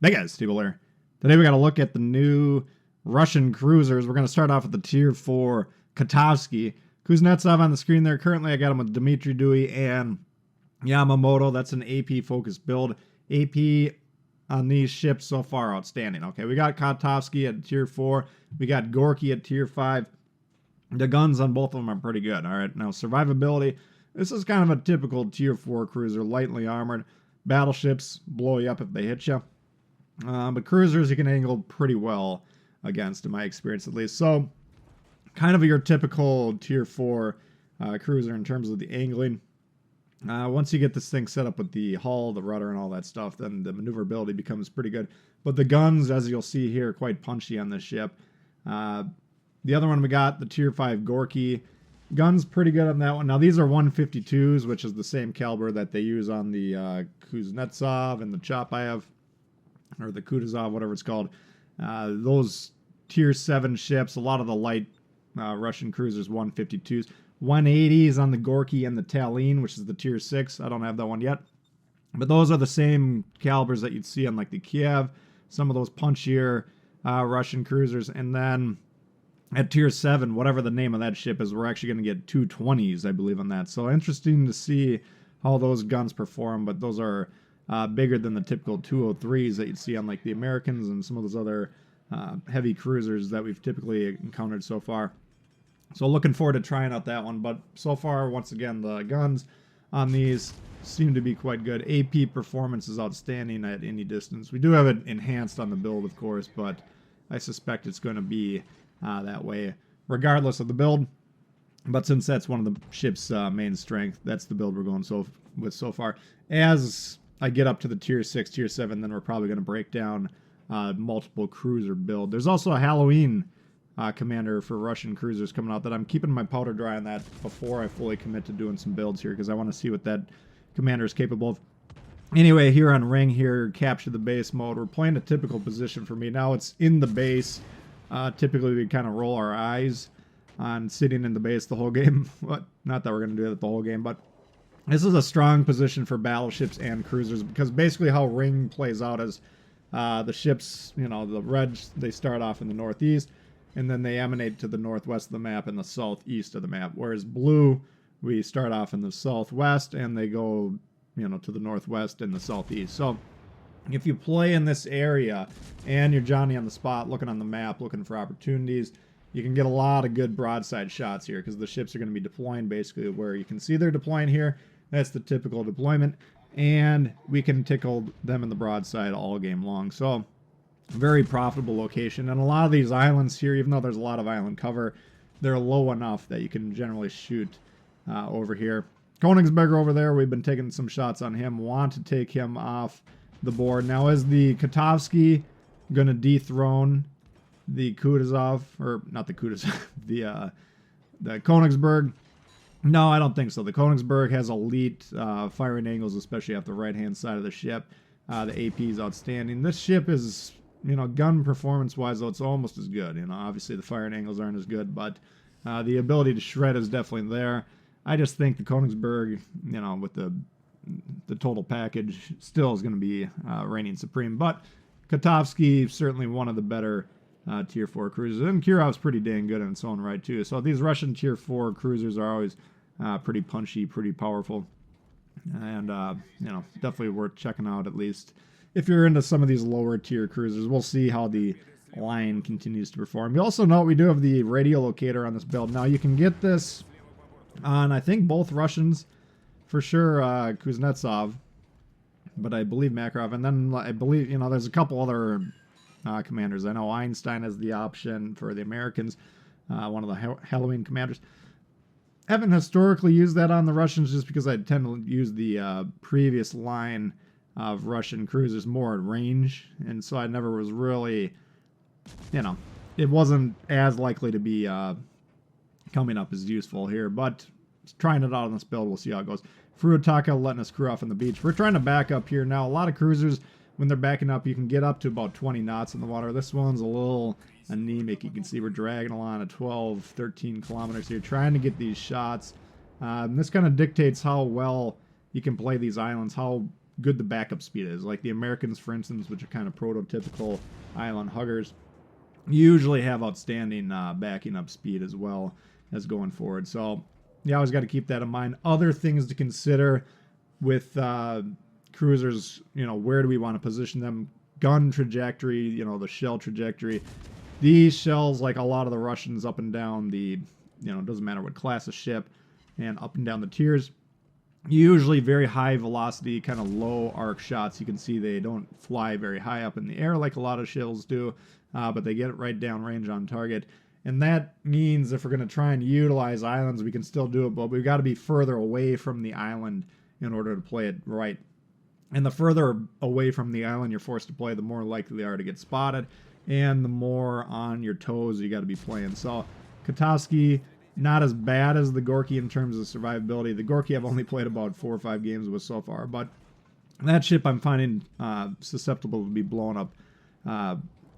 Hey guys, Tbull here. Today we got to look at the new Russian cruisers. We're going to start off with the Tier 4 Kotovsky. Kuznetsov on the screen there. Currently I got him with Dmitry Dewey and Yamamoto. That's an AP focused build. AP on these ships so far outstanding. Okay, we got Kotovsky at Tier 4. We got Gorky at Tier 5. The guns on both of them are pretty good. Alright, now survivability. This is kind of a typical Tier 4 cruiser. Lightly armored. Battleships blow you up if they hit you. But cruisers you can angle pretty well against, in my experience at least. So, kind of your typical Tier 4 cruiser in terms of the angling. Once you get this thing set up with the hull, the rudder, and all that stuff, then the maneuverability becomes pretty good. But the guns, as you'll see here, are quite punchy on this ship. The other one we got, the Tier 5 Gorky. Guns pretty good on that one. Now, these are 152s, which is the same caliber that they use on the Kuznetsov and the Chop I have. Or the Kutuzov, whatever it's called. Those Tier 7 ships, a lot of the light Russian cruisers, 152s. 180s on the Gorky and the Tallinn, which is the Tier 6. I don't have that one yet. But those are the same calibers that you'd see on like the Kiev, some of those punchier Russian cruisers. And then at Tier 7, whatever the name of that ship is, we're actually going to get 220s, I believe, on that. So interesting to see how those guns perform, but those are bigger than the typical 203s that you'd see on like the Americans and some of those other heavy cruisers that we've typically encountered so far. So looking forward to trying out that one. But so far, once again, the guns on these seem to be quite good. AP performance is outstanding at any distance. We do have it enhanced on the build, of course, but I suspect it's going to be that way regardless of the build. But since that's one of the ship's main strength, that's the build we're going with so far. As I get up to the Tier 6, Tier 7, then we're probably going to break down multiple cruiser build. There's also a Halloween commander for Russian cruisers coming out that I'm keeping my powder dry on that before I fully commit to doing some builds here, because I want to see what that commander is capable of. Anyway, here on Ring here, capture the base mode. We're playing a typical position for me. Now it's in the base. Typically we kind of roll our eyes on sitting in the base the whole game. But not that we're going to do that the whole game, but this is a strong position for battleships and cruisers, because basically how Ring plays out is the ships, you know, the Reds, they start off in the northeast, and then they emanate to the northwest of the map and the southeast of the map. Whereas Blue, we start off in the southwest, and they go, you know, to the northwest and the southeast. So if you play in this area, and you're Johnny on the spot, looking on the map, looking for opportunities, you can get a lot of good broadside shots here, because the ships are going to be deploying basically where you can see they're deploying here. That's the typical deployment, and we can tickle them in the broadside all game long. So, very profitable location. And a lot of these islands here, even though there's a lot of island cover, they're low enough that you can generally shoot over here. Königsberg over there, we've been taking some shots on him. Want to take him off the board. Now, is the Kotovsky going to dethrone the Kutuzov, or not the Kutuzov, the Königsberg? No, I don't think so. The Königsberg has elite firing angles, especially off the right-hand side of the ship. The AP is outstanding. This ship is, you know, gun performance-wise, though, it's almost as good. You know, obviously the firing angles aren't as good, but the ability to shred is definitely there. I just think the Königsberg, you know, with the total package, still is going to be reigning supreme. But Kotovsky, certainly one of the better Tier 4 cruisers. And Kirov's pretty dang good in its own right, too. So these Russian Tier 4 cruisers are always pretty punchy, pretty powerful. And, you know, definitely worth checking out, at least. If you're into some of these lower tier cruisers, we'll see how the line continues to perform. You also note we do have the radio locator on this build. Now, you can get this on, I think, both Russians. For sure, Kuznetsov. But I believe Makarov. And then I believe, you know, there's a couple other commanders. I know Einstein has the option for the Americans, one of the Halloween commanders. Haven't historically used that on the Russians, just because I tend to use the previous line of Russian cruisers more at range, and so I never was really, you know, it wasn't as likely to be coming up as useful here, but trying it out on this build, we'll see how it goes. Furutaka letting us crew off on the beach. We're trying to back up here now. A lot of cruisers, when they're backing up, you can get up to about 20 knots in the water. This one's a little anemic. You can see we're dragging along at 12, 13 kilometers here, trying to get these shots. This kind of dictates how well you can play these islands, how good the backup speed is. Like the Americans, for instance, which are kind of prototypical island huggers, usually have outstanding backing up speed as well as going forward. So you always got to keep that in mind. Other things to consider with cruisers, where do we want to position them? Gun trajectory, the shell trajectory. These shells, like a lot of the Russians, up and down the, it doesn't matter what class of ship, and up and down the tiers, usually very high velocity, kind of low arc shots. You can see they don't fly very high up in the air like a lot of shells do, but they get it right down range on target. And that means if we're going to try and utilize islands, we can still do it, but we've got to be further away from the island in order to play it right. And the further away from the island you're forced to play, the more likely they are to get spotted, and the more on your toes you got to be playing. So Kotovsky, not as bad as the Gorky in terms of survivability. The Gorky I've only played about 4 or 5 games with so far, but that ship I'm finding susceptible to be blown up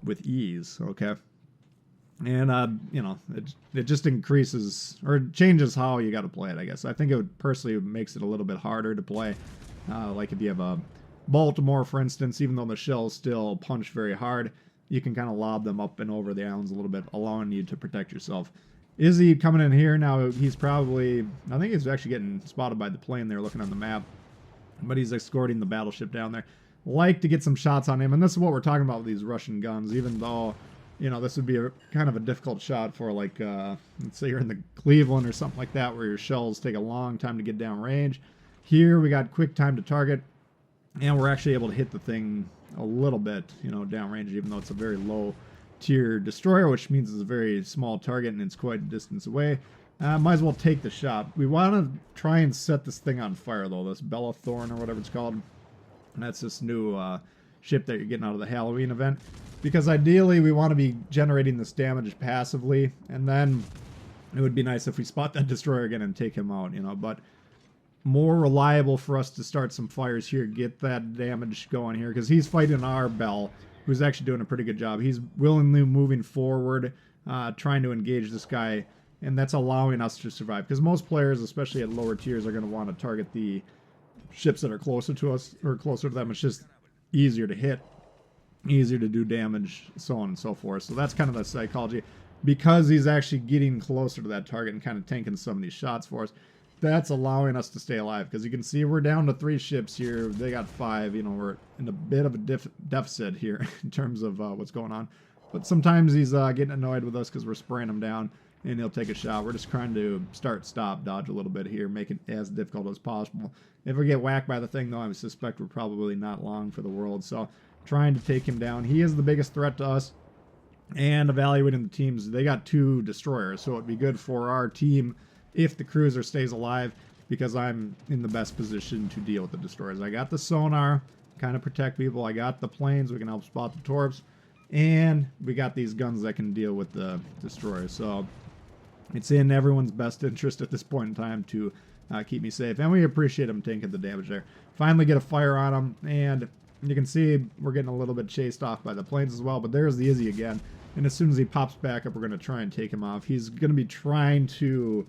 with ease, okay? And, it just increases, or changes how you got to play it, I guess. I think it personally makes it a little bit harder to play. Like if you have a Baltimore, for instance, even though the shells still punch very hard, you can kind of lob them up and over the islands a little bit, allowing you to protect yourself. Izzy coming in here now, he's probably, I think he's actually getting spotted by the plane there looking on the map, but he's escorting the battleship down there. Like to get some shots on him, and this is what we're talking about with these Russian guns, even though, this would be kind of a difficult shot for, like, let's say you're in the Cleveland or something like that, where your shells take a long time to get down range. Here, we got quick time to target, and we're actually able to hit the thing a little bit, down range, even though it's a very low tier destroyer, which means it's a very small target and it's quite a distance away. Might as well take the shot. We want to try and set this thing on fire, though, this Bella Thorn or whatever it's called. And that's this new ship that you're getting out of the Halloween event. Because ideally, we want to be generating this damage passively, and then it would be nice if we spot that destroyer again and take him out, but more reliable for us to start some fires here, get that damage going here, because he's fighting our Bell, who's actually doing a pretty good job. He's willingly moving forward, trying to engage this guy, and that's allowing us to survive, because most players, especially at lower tiers, are going to want to target the ships that are closer to us, or closer to them. It's just easier to hit, easier to do damage, so on and so forth. So that's kind of the psychology. Because he's actually getting closer to that target and kind of tanking some of these shots for us, that's allowing us to stay alive. Because you can see we're down to 3 ships here. They got 5. We're in a bit of a deficit here in terms of what's going on. But sometimes he's getting annoyed with us because we're spraying him down, and he'll take a shot. We're just trying to start, stop, dodge a little bit here, make it as difficult as possible. If we get whacked by the thing, though, I suspect we're probably not long for the world. So trying to take him down. He is the biggest threat to us. And evaluating the teams, they got 2 destroyers, so it'd be good for our team if the cruiser stays alive, because I'm in the best position to deal with the destroyers. I got the sonar, kind of protect people. I got the planes, we can help spot the torps. And we got these guns that can deal with the destroyers. So it's in everyone's best interest at this point in time to keep me safe. And we appreciate them taking the damage there. Finally get a fire on them, and you can see we're getting a little bit chased off by the planes as well. But there's the Izzy again. And as soon as he pops back up, we're going to try and take him off. He's going to be trying to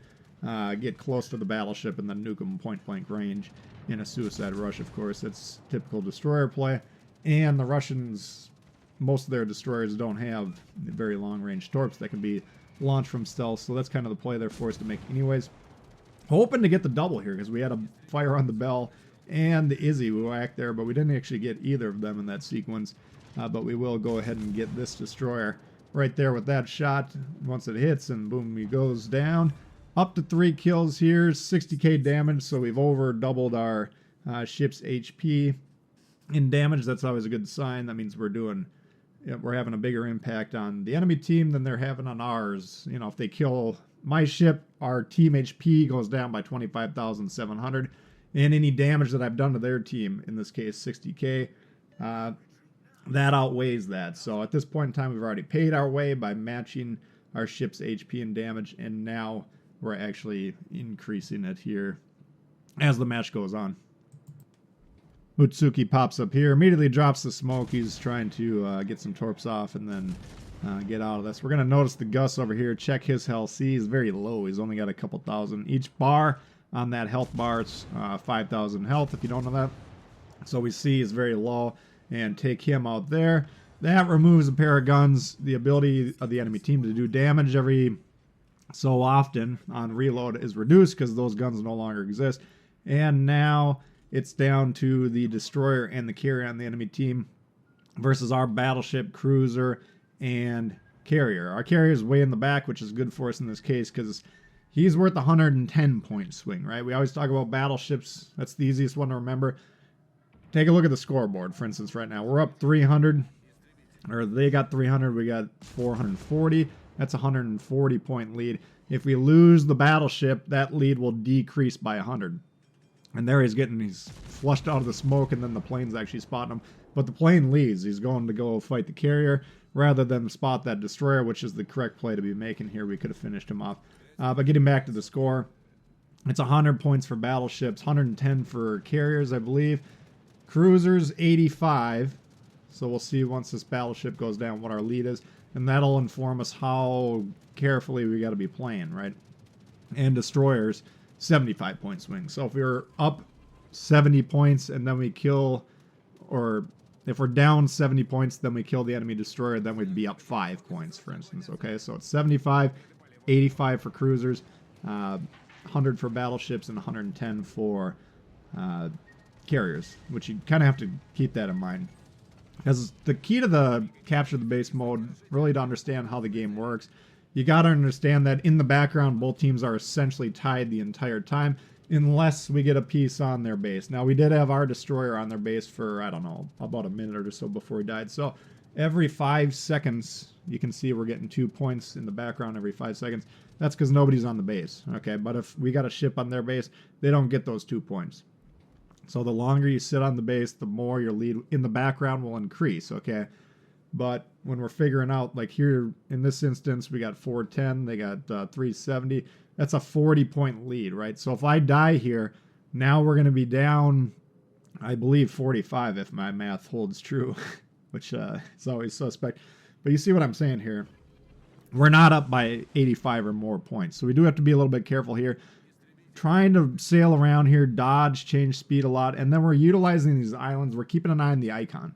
get close to the battleship and then nuke him point-blank range in a suicide rush, of course. It's typical destroyer play. And the Russians, most of their destroyers don't have very long-range torps that can be launched from stealth. So that's kind of the play they're forced to make anyways. Hoping to get the double here, because we had a fire on the Bell and the Izzy we whacked there, but we didn't actually get either of them in that sequence. But we will go ahead and get this destroyer right there with that shot. Once it hits, and boom, he goes down. Up to 3 kills here, 60k damage, so we've over doubled our ship's HP in damage. That's always a good sign. That means we're having a bigger impact on the enemy team than they're having on ours. If they kill my ship, our team HP goes down by 25,700, and any damage that I've done to their team, in this case 60k, that outweighs that. So at this point in time, we've already paid our way by matching our ship's HP and damage, and now we're actually increasing it here as the match goes on. Utsuki pops up here, immediately drops the smoke. He's trying to get some torps off and then get out of this. We're going to notice the Gus over here. Check his health. See, he's very low. He's only got a couple thousand. Each bar on that health bar is 5,000 health, if you don't know that. So we see is very low and take him out there. That removes a pair of guns. The ability of the enemy team to do damage every so often on reload is reduced because those guns no longer exist. And now it's down to the destroyer and the carrier on the enemy team versus our battleship, cruiser, and carrier. Our carrier is way in the back, which is good for us in this case because he's worth 110 point swing, right? We always talk about battleships. That's the easiest one to remember. Take a look at the scoreboard, for instance, right now. We're up 300, or they got 300, we got 440. That's a 140 point lead. If we lose the battleship, that lead will decrease by 100. And there he's flushed out of the smoke, and then the plane's actually spotting him. But the plane leads. He's going to go fight the carrier rather than spot that destroyer, which is the correct play to be making here. We could have finished him off. But getting back to the score, it's 100 points for battleships, 110 for carriers, I believe. Cruisers, 85. So we'll see once this battleship goes down what our lead is. And that'll inform us how carefully we got to be playing, right? And destroyers, 75 point swing. So if we're up 70 points and then we kill, or if we're down 70 points, then we kill the enemy destroyer, then we'd be up 5 points, for instance, okay? So it's 75, 85 for cruisers, 100 for battleships, and 110 for carriers, which you kind of have to keep that in mind. Because the key to the capture the base mode, really to understand how the game works, you got to understand that in the background, both teams are essentially tied the entire time, unless we get a piece on their base. Now, we did have our destroyer on their base for, I don't know, about a minute or so before he died. So every 5 seconds, you can see we're getting 2 points in the background every 5 seconds. That's because nobody's on the base, okay? But if we got a ship on their base, they don't get those 2 points. So the longer you sit on the base, the more your lead in the background will increase, okay? But when we're figuring out, like here in this instance, we got 410, they got 370. That's a 40-point lead, right? So if I die here, now we're going to be down, I believe, 45 if my math holds true, which is always suspect. But you see what I'm saying here. We're not up by 85 or more points. So we do have to be a little bit careful here. Trying to sail around here, dodge, change speed a lot, and then we're utilizing these islands. We're keeping an eye on the icon.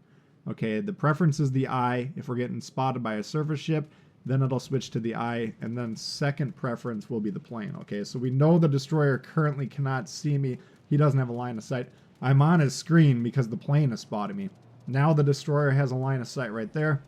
Okay, the preference is the eye. If we're getting spotted by a surface ship, then it'll switch to the eye, and then second preference will be the plane. Okay, so we know the destroyer currently cannot see me. He doesn't have a line of sight. I'm on his screen because the plane is spotting me. Now the destroyer has a line of sight right there.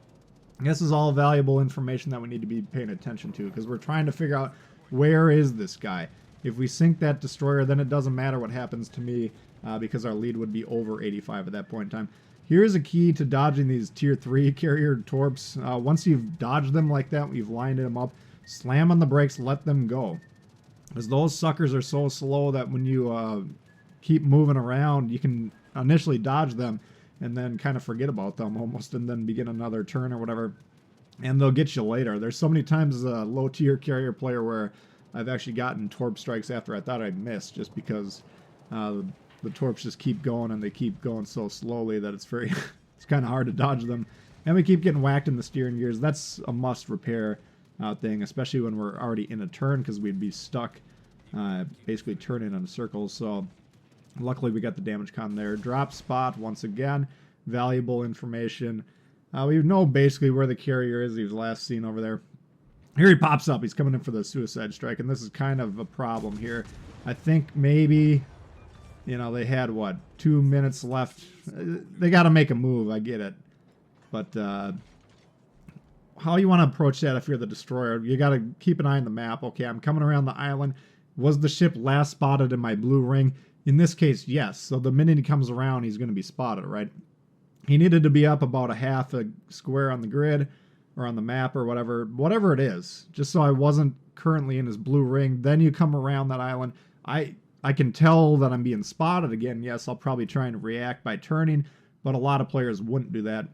This is all valuable information that we need to be paying attention to because we're trying to figure out where is this guy. If we sink that destroyer, then it doesn't matter what happens to me because our lead would be over 85 at that point in time. Here's a key to dodging these tier 3 carrier torps. Once you've dodged them like that, you've lined them up, slam on the brakes, let them go. Because those suckers are so slow that when you keep moving around, you can initially dodge them and then kind of forget about them almost and then begin another turn or whatever. And they'll get you later. There's so many times as a low tier carrier player where I've actually gotten torp strikes after I thought I'd miss just because the torps just keep going and they keep going so slowly that it's kind of hard to dodge them. And we keep getting whacked in the steering gears. That's a must repair thing, especially when we're already in a turn because we'd be stuck basically turning in circles. So luckily we got the damage con there. Drop spot once again. Valuable information. We know basically where the carrier is. He was last seen over there. Here he pops up. He's coming in for the suicide strike, and this is kind of a problem here. I think maybe, you know, they had, 2 minutes left. They got to make a move. I get it. But how you want to approach that if you're the destroyer, you got to keep an eye on the map. Okay, I'm coming around the island. Was the ship last spotted in my blue ring? In this case, yes. So the minute he comes around, he's going to be spotted, right? He needed to be up about a half a square on the grid or on the map or whatever it is, just so I wasn't currently in his blue ring. Then you come around that island. I can tell that I'm being spotted again. Yes, I'll probably try and react by turning, but a lot of players wouldn't do that.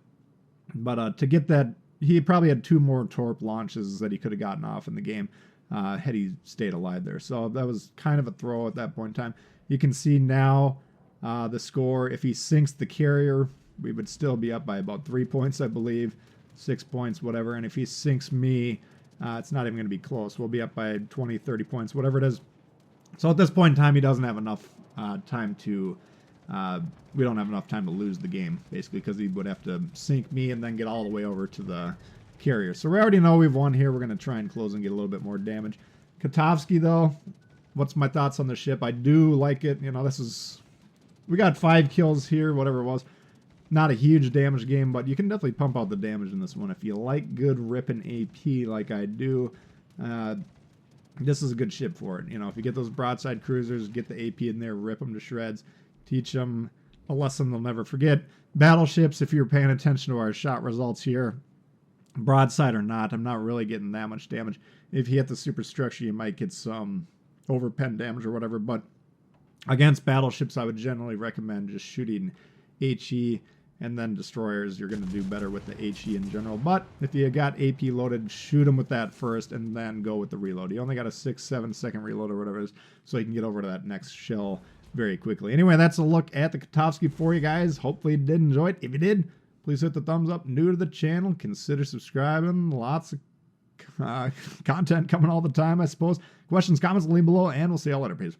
But to get that, he probably had 2 more torp launches that he could have gotten off in the game had he stayed alive there. So that was kind of a throw at that point in time. You can see now the score. If he sinks the carrier, we would still be up by about 3 points, I believe. 6 points, whatever. And if he sinks me, it's not even going to be close. We'll be up by 20, 30 points, whatever it is. So at this point in time, he doesn't have enough time to we don't have enough time to lose the game, basically, because he would have to sink me and then get all the way over to the carrier. So we already know we've won here. We're going to try and close and get a little bit more damage. Kotovsky, though, what's my thoughts on the ship? I do like it. You know, this is... We got 5 kills here, whatever it was. Not a huge damage game, but you can definitely pump out the damage in this one. If you like good ripping AP like I do, this is a good ship for it. You know, if you get those broadside cruisers, get the AP in there, rip them to shreds, teach them a lesson they'll never forget. Battleships, if you're paying attention to our shot results here, broadside or not, I'm not really getting that much damage. If you hit the superstructure, you might get some overpen damage or whatever, but against battleships, I would generally recommend just shooting HE, and then destroyers, you're going to do better with the HE in general. But if you got AP loaded, shoot them with that first, and then go with the reload. You only got a 6-7 second reload or whatever it is, so you can get over to that next shell very quickly. Anyway, that's a look at the Kotovsky for you guys. Hopefully you did enjoy it. If you did, please hit the thumbs up. New to the channel, consider subscribing. Lots of content coming all the time, I suppose. Questions, comments, leave below, and we'll see y'all later. Peace.